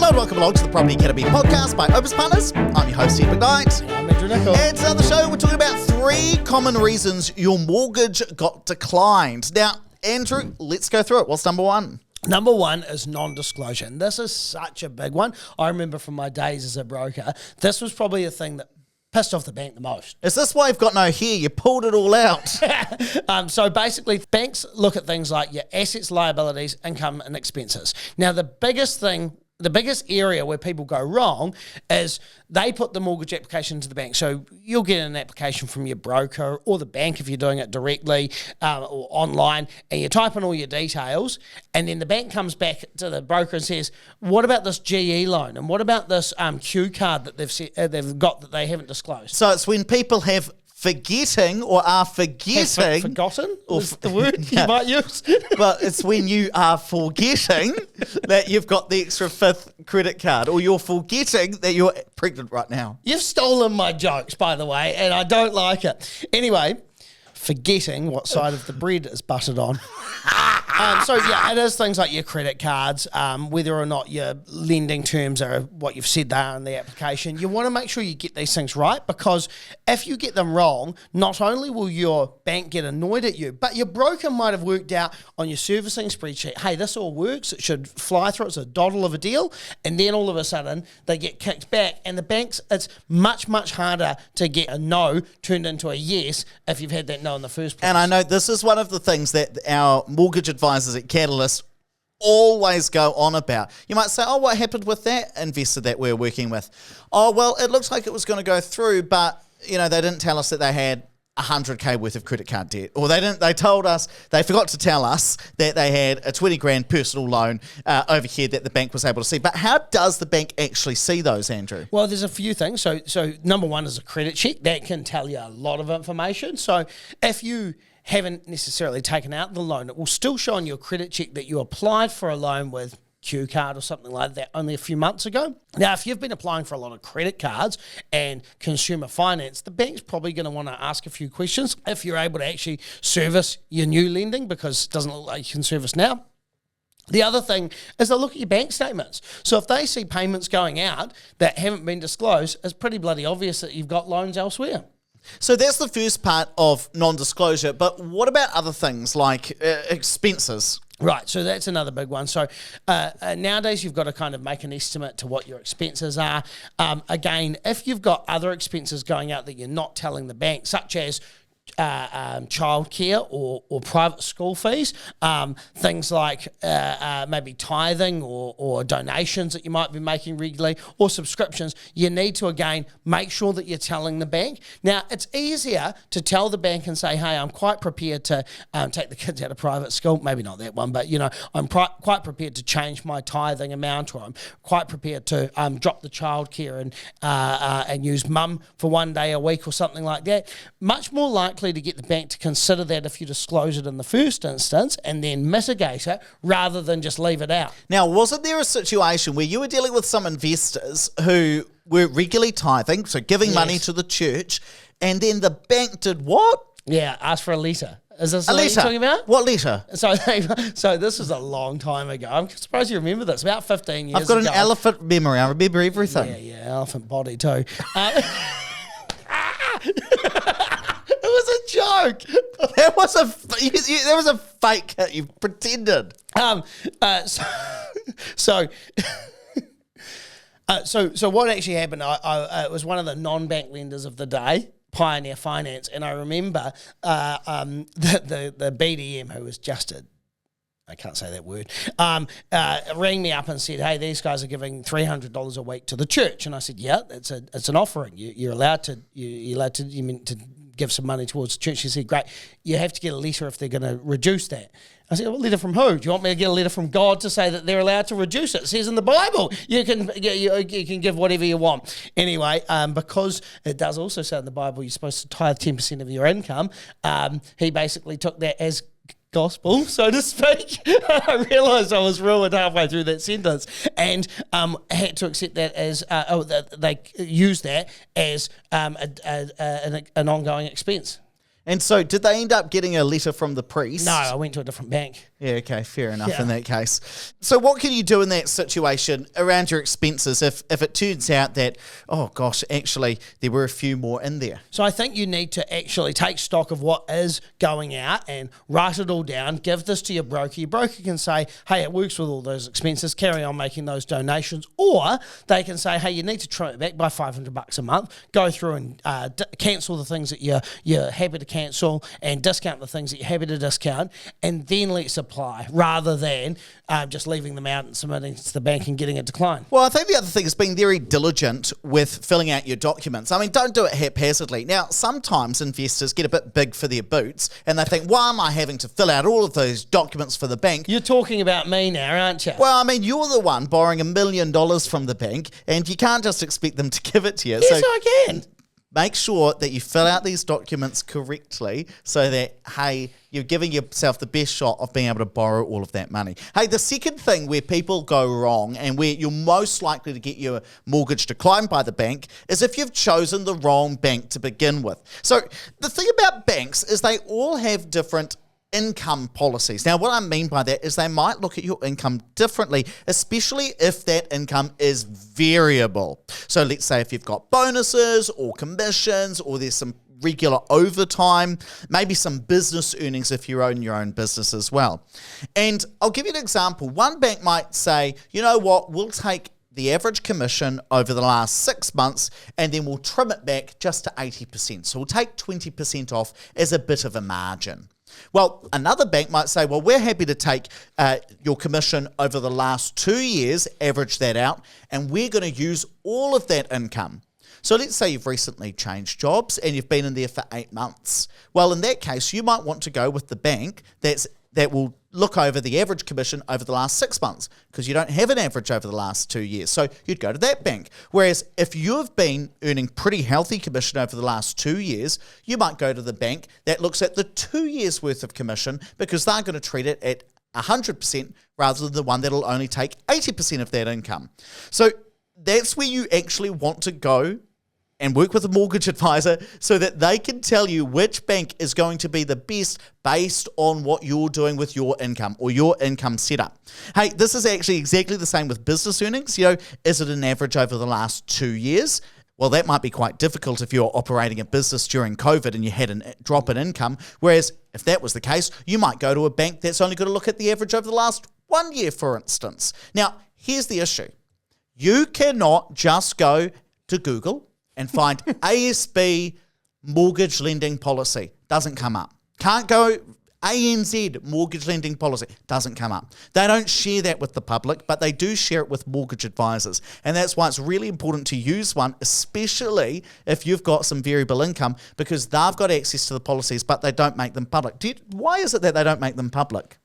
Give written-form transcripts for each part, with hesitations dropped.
Hello and welcome along to the Property Academy podcast by Opus Partners. I'm your host, Steve McKnight. I'm Andrew Nicol. And today on the show, we're talking about 3 common reasons your mortgage got declined. Now, Andrew, let's go through it. What's number 1? Number 1 is non-disclosure. And this is such a big one. I remember from my days as a broker, this was probably the thing that pissed off the bank the most. Is this why you've got no hair? You pulled it all out. So basically, banks look at things like your assets, liabilities, income, and expenses. Now, the biggest area where people go wrong is they put the mortgage application to the bank. So you'll get an application from your broker or the bank if you're doing it directly or online, and you type in all your details, and then the bank comes back to the broker and says, what about this GE loan? And what about this Q card that they've got that they haven't disclosed? So it's when people have forgetting or are forgetting. Forgotten or is the word you might use. But it's when you are forgetting that you've got the extra 5th credit card, or you're forgetting that you're pregnant right now. You've stolen my jokes, by the way, and I don't like it. Anyway, forgetting what side of the bread is buttered on. So yeah, it is things like your credit cards, whether or not your lending terms are what you've said they are in the application. You want to make sure you get these things right, because if you get them wrong, not only will your bank get annoyed at you, but your broker might have worked out on your servicing spreadsheet, hey, this all works, it should fly through, it's a doddle of a deal, and then all of a sudden they get kicked back, and the banks, it's much, much harder to get a no turned into a yes if you've had that no in the first place. And I know this is one of the things that our mortgage advisors at Catalyst always go on about. You might say, oh, what happened with that investor that we're working with? Oh, well, it looks like it was going to go through, but they didn't tell us that they had 100K worth of credit card debt, or they forgot to tell us that they had a 20 grand personal loan over here that the bank was able to see. But how does the bank actually see those, Andrew? Well, there's a few things. So number 1 is a credit check. That can tell you a lot of information. So if you haven't necessarily taken out the loan, it will still show on your credit check that you applied for a loan with Q card or something like that only a few months ago. Now, if you've been applying for a lot of credit cards and consumer finance, the bank's probably going to want to ask a few questions if you're able to actually service your new lending, because it doesn't look like you can service now. The other thing is they'll look at your bank statements. So if they see payments going out that haven't been disclosed, it's pretty bloody obvious that you've got loans elsewhere. So that's the first part of non-disclosure, but what about other things like expenses? Right, so that's another big one. So nowadays you've got to kind of make an estimate to what your expenses are. Again, if you've got other expenses going out that you're not telling the bank, such as childcare or private school fees, things like maybe tithing or donations that you might be making regularly, or subscriptions, you need to, again, make sure that you're telling the bank. Now, it's easier to tell the bank and say, hey, I'm quite prepared to take the kids out of private school, maybe not that one, but, I'm quite prepared to change my tithing amount, or I'm quite prepared to drop the childcare and use mum for one day a week or something like that. Much more likely to get the bank to consider that if you disclose it in the first instance and then mitigate it rather than just leave it out. Now, wasn't there a situation where you were dealing with some investors who were regularly tithing, so giving money to the church, and then the bank did what? Yeah, asked for a letter. Is this a what letter? you're talking about? What letter? So this was a long time ago. I'm surprised you remember this. About 15 years ago. I've got an elephant memory. I remember everything. Yeah, elephant body too. It was a joke. That was a fake hit. You pretended. So what actually happened? I was one of the non-bank lenders of the day, Pioneer Finance, and I remember the BDM, who was just I can't say that word, rang me up and said, hey, these guys are giving $300 a week to the church. And I said, yeah, it's an offering. You're allowed to give some money towards the church. He said, great, you have to get a letter if they're going to reduce that. I said, well, letter from who? Do you want me to get a letter from God to say that they're allowed to reduce it? It says in the Bible, you can give whatever you want. Anyway, because it does also say in the Bible you're supposed to tithe 10% of your income, he basically took that as gospel, so to speak. I realised I was ruined halfway through that sentence, and had to accept that as they use that as an ongoing expense. And so did they end up getting a letter from the priest? No, I went to a different bank. Yeah, okay, fair enough in that case. So what can you do in that situation around your expenses if it turns out that, oh gosh, actually there were a few more in there? So I think you need to actually take stock of what is going out and write it all down, give this to your broker. Your broker can say, hey, it works with all those expenses, carry on making those donations. Or they can say, hey, you need to trim it back by $500 a month, go through and cancel the things that you're happy to cancel and discount the things that you're happy to discount, and then let's apply rather than just leaving them out and submitting to the bank and getting a decline. Well, I think the other thing is being very diligent with filling out your documents. I mean, don't do it haphazardly. Now, sometimes investors get a bit big for their boots and they think, why am I having to fill out all of those documents for the bank? You're talking about me now, aren't you? Well, I mean, you're the one borrowing $1 million from the bank and you can't just expect them to give it to you. Yes, I can. Make sure that you fill out these documents correctly so that, hey, you're giving yourself the best shot of being able to borrow all of that money. Hey, the second thing where people go wrong and where you're most likely to get your mortgage declined by the bank is if you've chosen the wrong bank to begin with. So the thing about banks is they all have different income policies. Now, what I mean by that is they might look at your income differently, especially if that income is variable. So let's say if you've got bonuses or commissions or there's some regular overtime, maybe some business earnings if you own your own business as well. And I'll give you an example. One bank might say, you know what, we'll take the average commission over the last 6 months and then we'll trim it back just to 80%. So we'll take 20% off as a bit of a margin. Well, another bank might say, well, we're happy to take your commission over the last 2 years, average that out, and we're going to use all of that income. So let's say you've recently changed jobs and you've been in there for 8 months. Well, in that case, you might want to go with the bank that will look over the average commission over the last 6 months because you don't have an average over the last 2 years. So you'd go to that bank. Whereas if you've been earning pretty healthy commission over the last 2 years, you might go to the bank that looks at the 2 years worth of commission because they're going to treat it at 100% rather than the one that'll only take 80% of that income. So that's where you actually want to go and work with a mortgage advisor so that they can tell you which bank is going to be the best based on what you're doing with your income or your income setup. Hey, this is actually exactly the same with business earnings. You know, is it an average over the last 2 years? Well, that might be quite difficult if you're operating a business during COVID and you had a drop in income. Whereas if that was the case, you might go to a bank that's only going to look at the average over the last 1 year, for instance. Now, here's the issue. You cannot just go to Google and find ASB mortgage lending policy. Doesn't come up. Can't go ANZ mortgage lending policy. Doesn't come up. They don't share that with the public, but they do share it with mortgage advisors. And that's why it's really important to use one, especially if you've got some variable income, because they've got access to the policies, but they don't make them public. Why is it that they don't make them public?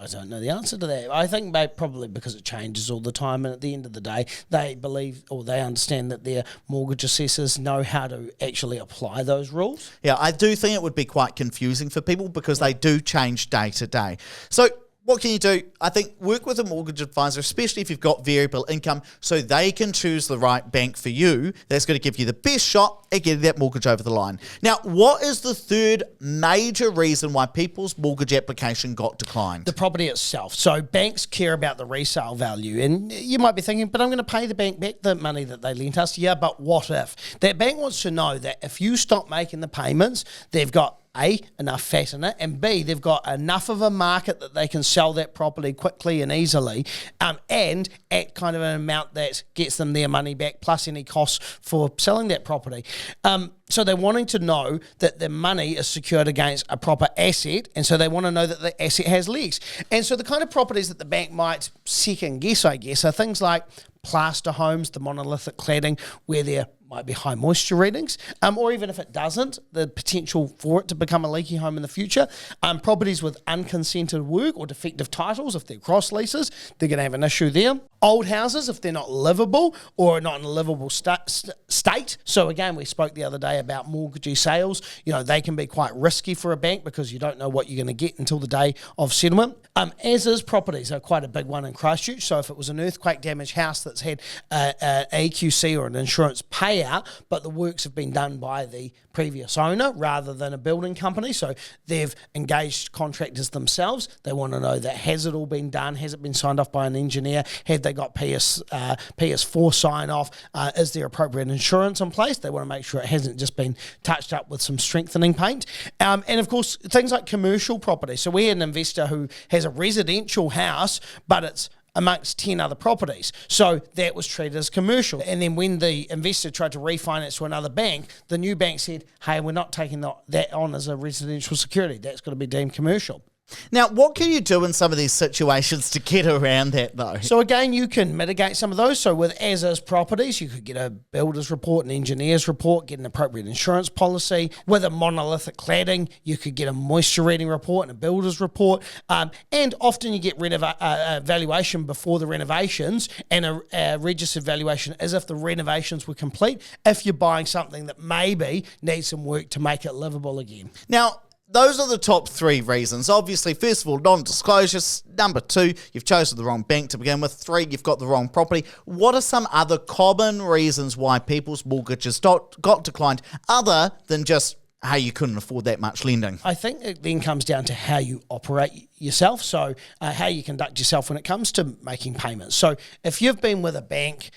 I don't know the answer to that. I think probably because it changes all the time, and at the end of the day, they believe or they understand that their mortgage assessors know how to actually apply those rules. Yeah, I do think it would be quite confusing for people because they do change day to day. So what can you do? I think work with a mortgage advisor, especially if you've got variable income, so they can choose the right bank for you that's going to give you the best shot at getting that mortgage over the line. Now, what is the third major reason why people's mortgage application got declined? The property itself. So banks care about the resale value. And you might be thinking, but I'm going to pay the bank back the money that they lent us. Yeah, but what if? That bank wants to know that if you stop making the payments, they've got A, enough fat in it, and B, they've got enough of a market that they can sell that property quickly and easily, and at kind of an amount that gets them their money back plus any costs for selling that property. So they're wanting to know that their money is secured against a proper asset, and so they want to know that the asset has legs. And so the kind of properties that the bank might second guess, I guess, are things like plaster homes, the monolithic cladding, where there might be high moisture readings, or even if it doesn't, the potential for it to become a leaky home in the future. Properties with unconsented work or defective titles, if they're cross leases, they're going to have an issue there. Old houses, if they're not livable or not in a livable state. So again, we spoke the other day about mortgagee sales. You know, they can be quite risky for a bank because you don't know what you're going to get until the day of settlement. As is properties are quite a big one in Christchurch. So if it was an earthquake damaged house that's had an AQC or an insurance payout, out, but the works have been done by the previous owner rather than a building company. So they've engaged contractors themselves. They want to know that has it all been done? Has it been signed off by an engineer? Have they got PS4 sign off? Is there appropriate insurance in place? They want to make sure it hasn't just been touched up with some strengthening paint. And of course, things like commercial property. So we had an investor who has a residential house, but it's amongst 10 other properties. So that was treated as commercial. And then when the investor tried to refinance to another bank, the new bank said, hey, we're not taking that on as a residential security. That's got to be deemed commercial. Now, what can you do in some of these situations to get around that, though? So again, you can mitigate some of those. So with as-is properties, you could get a builder's report, an engineer's report, get an appropriate insurance policy. With a monolithic cladding, you could get a moisture reading report and a builder's report. And often you get valuation before the renovations, and a registered valuation as if the renovations were complete if you're buying something that maybe needs some work to make it livable again. Now, those are the top 3 reasons. Obviously, first of all, non-disclosures. Number 2, you've chosen the wrong bank to begin with. 3, you've got the wrong property. What are some other common reasons why people's mortgages got declined other than just, hey, you couldn't afford that much lending? I think it then comes down to how you operate yourself, so how you conduct yourself when it comes to making payments. So if you've been with a bank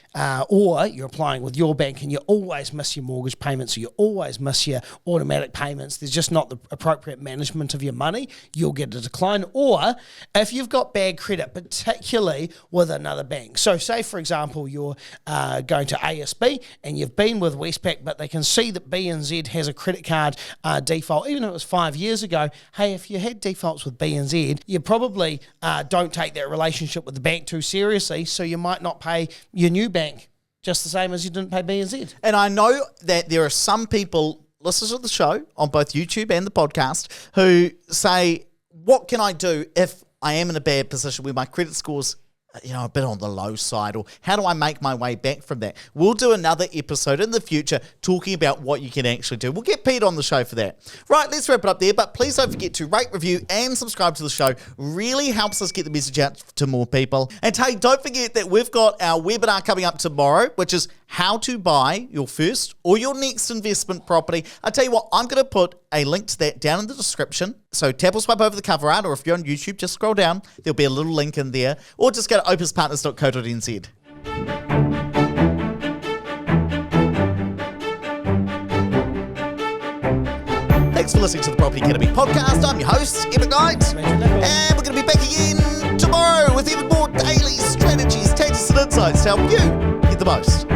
or you're applying with your bank and you always miss your mortgage payments or you always miss your automatic payments, there's just not the appropriate management of your money, you'll get a decline. Or if you've got bad credit, particularly with another bank. So say, for example, you're going to ASB and you've been with Westpac, but they can see that BNZ has a credit card default, even if it was 5 years ago. Hey, if you had defaults with BNZ, you probably don't take that relationship with the bank too seriously, so you might not pay your new bank just the same as you didn't pay BNZ. And I know that there are some people, listeners of the show on both YouTube and the podcast, who say, what can I do if I am in a bad position where my credit score's a bit on the low side, or how do I make my way back from that? We'll do another episode in the future talking about what you can actually do. We'll get Pete on the show for that. Right, let's wrap it up there, but please don't forget to rate, review, and subscribe to the show. Really helps us get the message out to more people. And hey, don't forget that we've got our webinar coming up tomorrow, which is how to buy your first or your next investment property. I tell you what, I'm going to put a link to that down in the description. So tap or swipe over the cover art, or if you're on YouTube, just scroll down. There'll be a little link in there, or just go to opuspartners.co.nz. Thanks for listening to the Property Academy podcast. I'm your host, Evan Knight, and we're going to be back again tomorrow with even more daily strategies, tactics, and insights to help you get the most